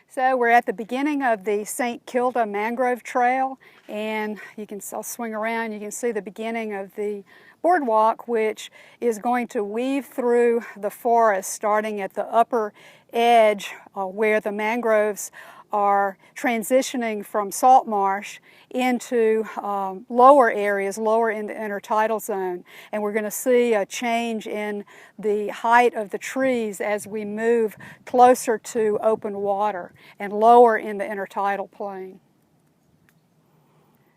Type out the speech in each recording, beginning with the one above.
So we're at the beginning of the St. Kilda Mangrove Trail, and I'll swing around, you can see the beginning of the boardwalk, which is going to weave through the forest starting at the upper edge where the mangroves are transitioning from salt marsh into lower areas, lower in the intertidal zone. And we're going to see a change in the height of the trees as we move closer to open water and lower in the intertidal plain.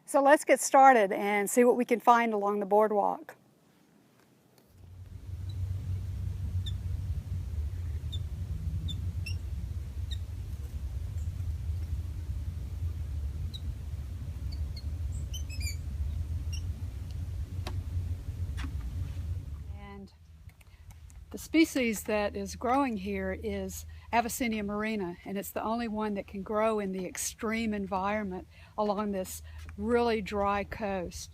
So let's get started and see what we can find along the boardwalk. The species that is growing here is Avicenna marina, and it's the only one that can grow in the extreme environment along this really dry coast.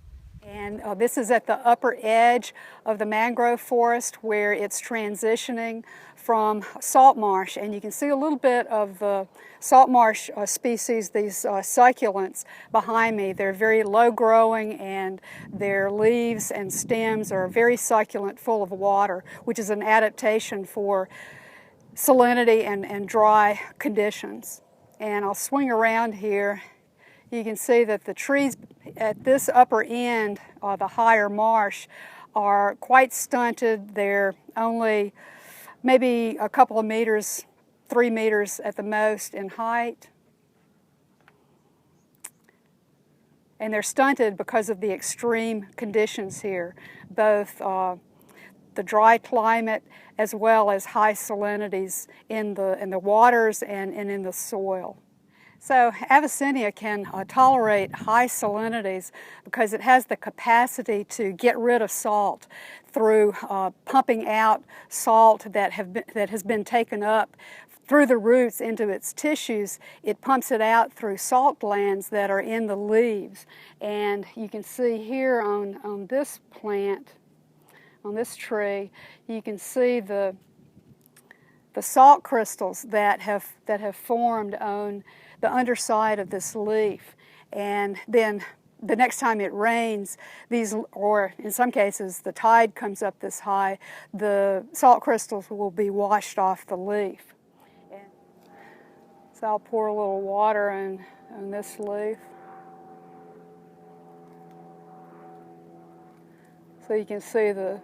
And this is at the upper edge of the mangrove forest where it's transitioning from salt marsh, and you can see a little bit of the salt marsh species, these succulents behind me. They're very low growing, and their leaves and stems are very succulent, full of water, which is an adaptation for salinity and dry conditions. And I'll swing around here. You can see that the trees at this upper end, the higher marsh, are quite stunted. They're only maybe a couple of meters, 3 meters at the most in height. And they're stunted because of the extreme conditions here, both the dry climate as well as high salinities in the waters and in the soil. So Avicenna can tolerate high salinities because it has the capacity to get rid of salt through pumping out salt that has been taken up through the roots into its tissues. It pumps it out through salt glands that are in the leaves. And you can see here on this plant, on this tree, you can see the salt crystals that have formed on the underside of this leaf. And then the next time it rains, or in some cases the tide comes up this high, the salt crystals will be washed off the leaf. And so I'll pour a little water on this leaf. So you can see the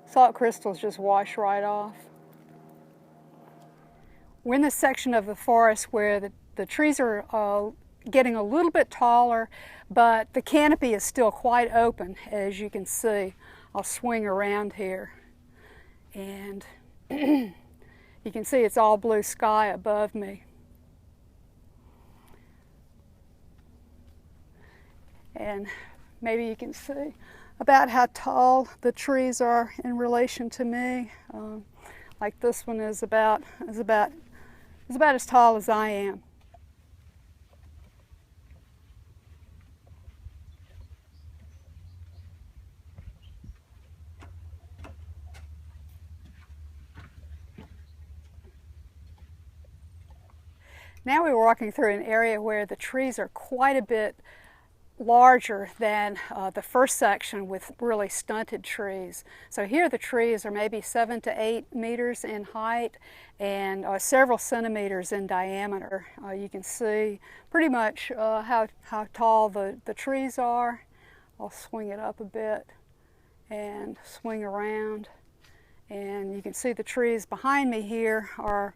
salt crystals just wash right off. We're in this section of the forest where the trees are getting a little bit taller, but the canopy is still quite open, as you can see. I'll swing around here, and you can see it's all blue sky above me. And maybe you can see about how tall the trees are in relation to me. Like this one is about as tall as I am. Now we're walking through an area where the trees are quite a bit larger than the first section with really stunted trees. So here the trees are maybe 7 to 8 meters in height and several centimeters in diameter. You can see pretty much how tall the trees are. I'll swing it up a bit and swing around, and you can see the trees behind me here are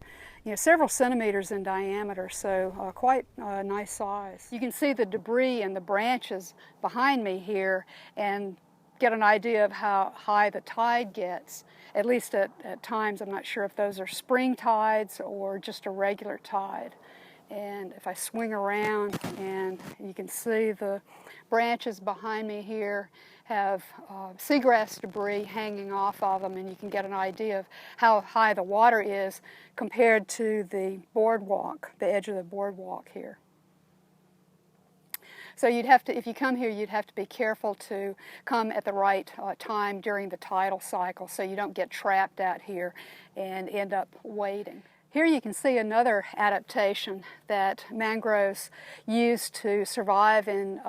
several centimeters in diameter, so quite a nice size. You can see the debris and the branches behind me here and get an idea of how high the tide gets, at least at times. I'm not sure if those are spring tides or just a regular tide. And if I swing around, and you can see the branches behind me here have seagrass debris hanging off of them, and you can get an idea of how high the water is compared to the boardwalk, the edge of the boardwalk here. So you'd have to, if you come here, you'd have to be careful to come at the right time during the tidal cycle so you don't get trapped out here and end up wading. Here you can see another adaptation that mangroves use to survive in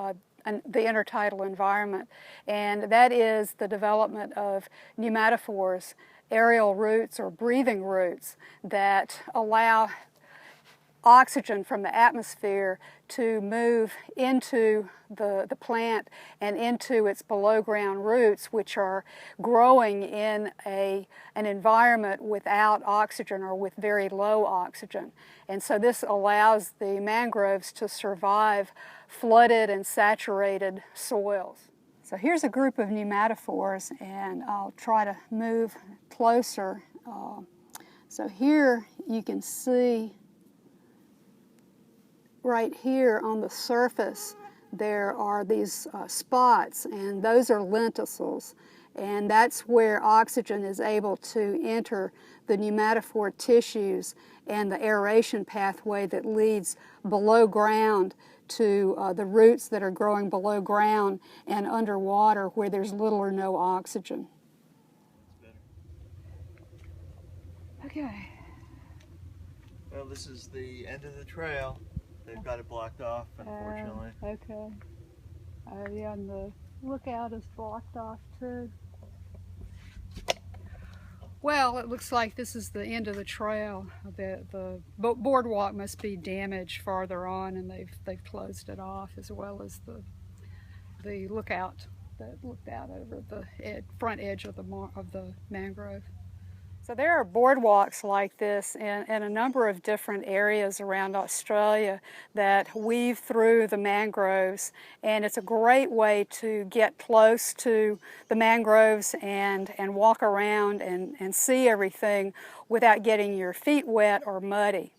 the intertidal environment, and that is the development of pneumatophores, aerial roots or breathing roots that allow oxygen from the atmosphere to move into the plant and into its below ground roots, which are growing in an environment without oxygen or with very low oxygen. And so this allows the mangroves to survive flooded and saturated soils. So here's a group of pneumatophores, and I'll try to move closer. So here you can see right here on the surface there are these spots, and those are lenticels, and that's where oxygen is able to enter the pneumatophore tissues and the aeration pathway that leads below ground to the roots that are growing below ground and underwater where there's little or no oxygen. Okay. Well, this is the end of the trail. They've got it blocked off, unfortunately. Okay. Yeah, and the lookout is blocked off too. Well, it looks like this is the end of the trail. The boardwalk must be damaged farther on, and they've closed it off, as well as the lookout that looked out over the front edge of the mangrove. So there are boardwalks like this in a number of different areas around Australia that weave through the mangroves, and it's a great way to get close to the mangroves and walk around and see everything without getting your feet wet or muddy.